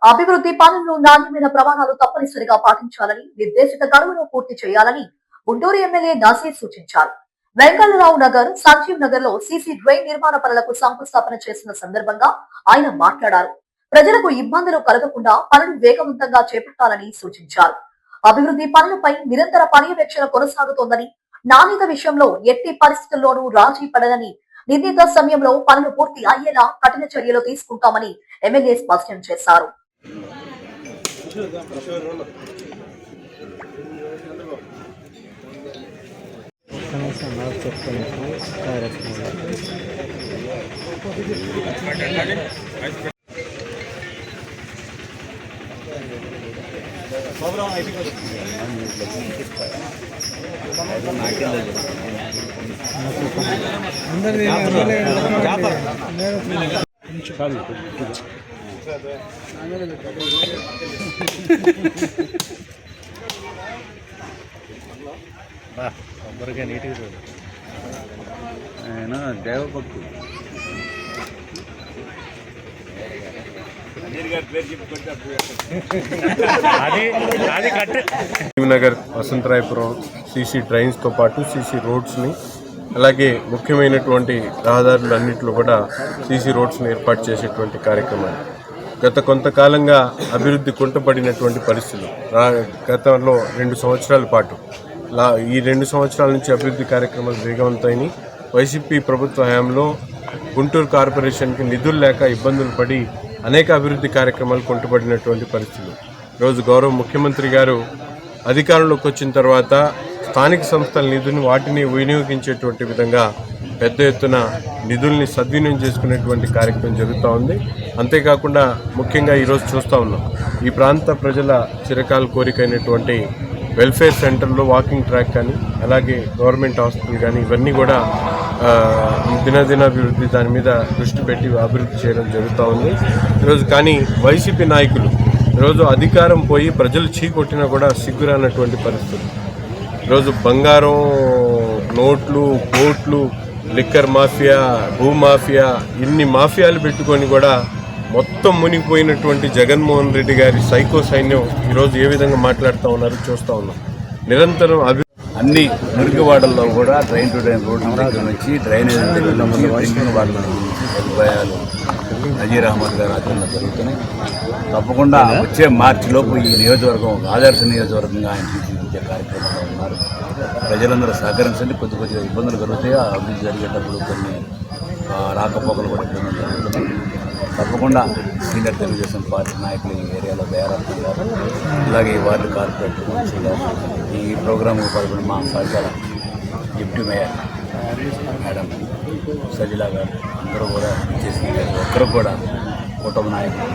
అభివృద్ధి పనులను నాణ్యమైన ప్రమాణాలు తప్పనిసరిగా పాటించాలని, నిర్దేశిత గడువును పూర్తి చేయాలని గుంటూరు ఎమ్మెల్యే నజీర్ సూచించారు. వెంకటరావు నగర్, సంజీవ్ నగర్ లో సీసీ డ్రైన్ నిర్మాణ పనులకు శంకుస్థాపన చేసిన సందర్భంగా ఆయన మాట్లాడారు. ప్రజలకు ఇబ్బందులు కలగకుండా పనులు వేగవంతంగా చేపట్టాలని సూచించారు. అభివృద్ధి పనులపై నిరంతర పర్యవేక్షణ కొనసాగుతోందని, నాణ్యత విషయంలో ఎట్టి పరిస్థితుల్లోనూ రాజీ పడదని, నిర్ణీత సమయంలో పనులు పూర్తి అయ్యేలా కఠిన చర్యలు తీసుకుంటామని ఎమ్మెల్యే స్పష్టం చేశారు. కొబ్బరిగా నీట్గా చూడు. ఆయన దేవభక్తుడు. నగర్, వసంతరాయపురం సీసీ డ్రైన్స్తో పాటు సీసీ రోడ్స్ని, అలాగే ముఖ్యమైనటువంటి రహదారులన్నింటిలో కూడా సీసీ రోడ్స్ని ఏర్పాటు చేసేటువంటి కార్యక్రమాలు గత కొంతకాలంగా అభివృద్ధి కుంటపడినటువంటి పరిస్థితులు. గతంలో 2 సంవత్సరాల పాటు ఈ 2 సంవత్సరాల నుంచి అభివృద్ధి కార్యక్రమాలు వేగవంతమైనవి. వైసీపీ ప్రభుత్వ హయాంలో గుంటూరు కార్పొరేషన్కి నిధులు లేక ఇబ్బందులు పడి అనేక అభివృద్ధి కార్యక్రమాలు కుంటుపడినటువంటి పరిస్థితులు. ఈరోజు గౌరవ ముఖ్యమంత్రి గారు అధికారంలోకి వచ్చిన తర్వాత స్థానిక సంస్థల నిధులను వాటిని వినియోగించేటువంటి విధంగా పెద్ద ఎత్తున నిధుల్ని సద్వినియోగం చేసుకునేటువంటి కార్యక్రమం జరుగుతూ ఉంది. అంతేకాకుండా ముఖ్యంగా ఈరోజు చూస్తూ ఉన్నాం, ఈ ప్రాంత ప్రజల చిరకాల కోరికైనటువంటి వెల్ఫేర్ సెంటర్లో వాకింగ్ ట్రాక్ కానీ, అలాగే గవర్నమెంట్ హాస్పిటల్ కానీ, ఇవన్నీ కూడా దినదినాభివృద్ధి దాని మీద దృష్టి పెట్టి అభివృద్ధి చేయడం జరుగుతూ ఉంది ఈరోజు. కానీ వైసీపీ నాయకులు ఈరోజు అధికారం పోయి ప్రజలు చీకొట్టినా కూడా సిగ్గురానటువంటి పరిస్థితులు. ఈరోజు బంగారం, నోట్లు, కోట్లు, లిక్కర్ మాఫియా, భూమాఫియా, ఇన్ని మాఫియాలు పెట్టుకొని కూడా మొత్తం మునిగిపోయినటువంటి జగన్మోహన్ రెడ్డి గారి సైకో సైన్యం ఈరోజు ఏ విధంగా మాట్లాడుతూ ఉన్నారో చూస్తూ ఉన్నాం. నిరంతరం అన్ని మురికివాడల్లో కూడా డ్రైన్ టు డ్రైన్ రోడ్డు దగ్గర నుంచి డ్రైనేజ్ దగ్గర నుంచి డ్రింకింగ్ వాటర్ సదుపాయాలు నజీర్ అహ్మద్ గారు ఆచరణ జరుగుతున్నాయి. తప్పకుండా వచ్చే మార్చిలోపు ఈ నియోజకవర్గం ఆదర్శ నియోజకవర్గంగా ఆయన తీర్చిదిద్దే కార్యక్రమంలో ఉన్నారు. ప్రజలందరూ సహకరించండి. కొద్దిగా ఇబ్బందులు కలుగుతాయి. అభివృద్ధి జరిగేటప్పుడు కొన్ని రాకపోకలు కూడా ఇబ్బందులు జరుగుతున్నాయి. తప్పకుండా సీనియర్ తెలుగుదేశం పార్టీ నాయకులు ఈ ఏరియాలో తయారవుతున్నారు. అలాగే వార్డు కార్పొరేటర్ కౌన్సిలర్, ఈ ప్రోగ్రాంకు పాల్గొని మా సహకార డిప్యూటీ మేయర్ మేడం సజిలా గారు అందరూ కూడా చేసిన ఒక్కరు కూడా కుటుంబ నాయకులు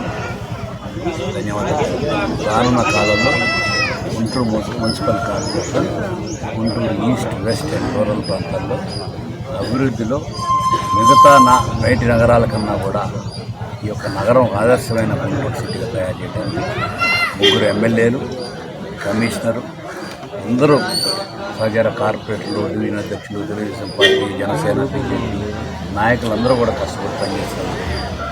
ధన్యవాదాలు. రానున్న కాలంలో Guntur municipal corporation, Guntur east, west and rural ప్రాంతాల్లో అభివృద్ధిలో మిగతా బయటి నగరాల కన్నా కూడా ఈ యొక్క నగరం ఆదర్శమైన గుంటూరు సిటీగా తయారు చేయడానికి 3 ఎమ్మెల్యేలు, కమిషనరు, అందరూ సహచార కార్పొరేటర్లు, డివిజన్ అధ్యక్షులు, తెలుగుదేశం పార్టీ, జనసేన, బీజేపీ నాయకులందరూ కూడా కష్టపడి పనిచేస్తారు.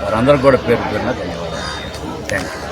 వారందరూ కూడా పేరు పేరున ధన్యవాదాలు. Thank you.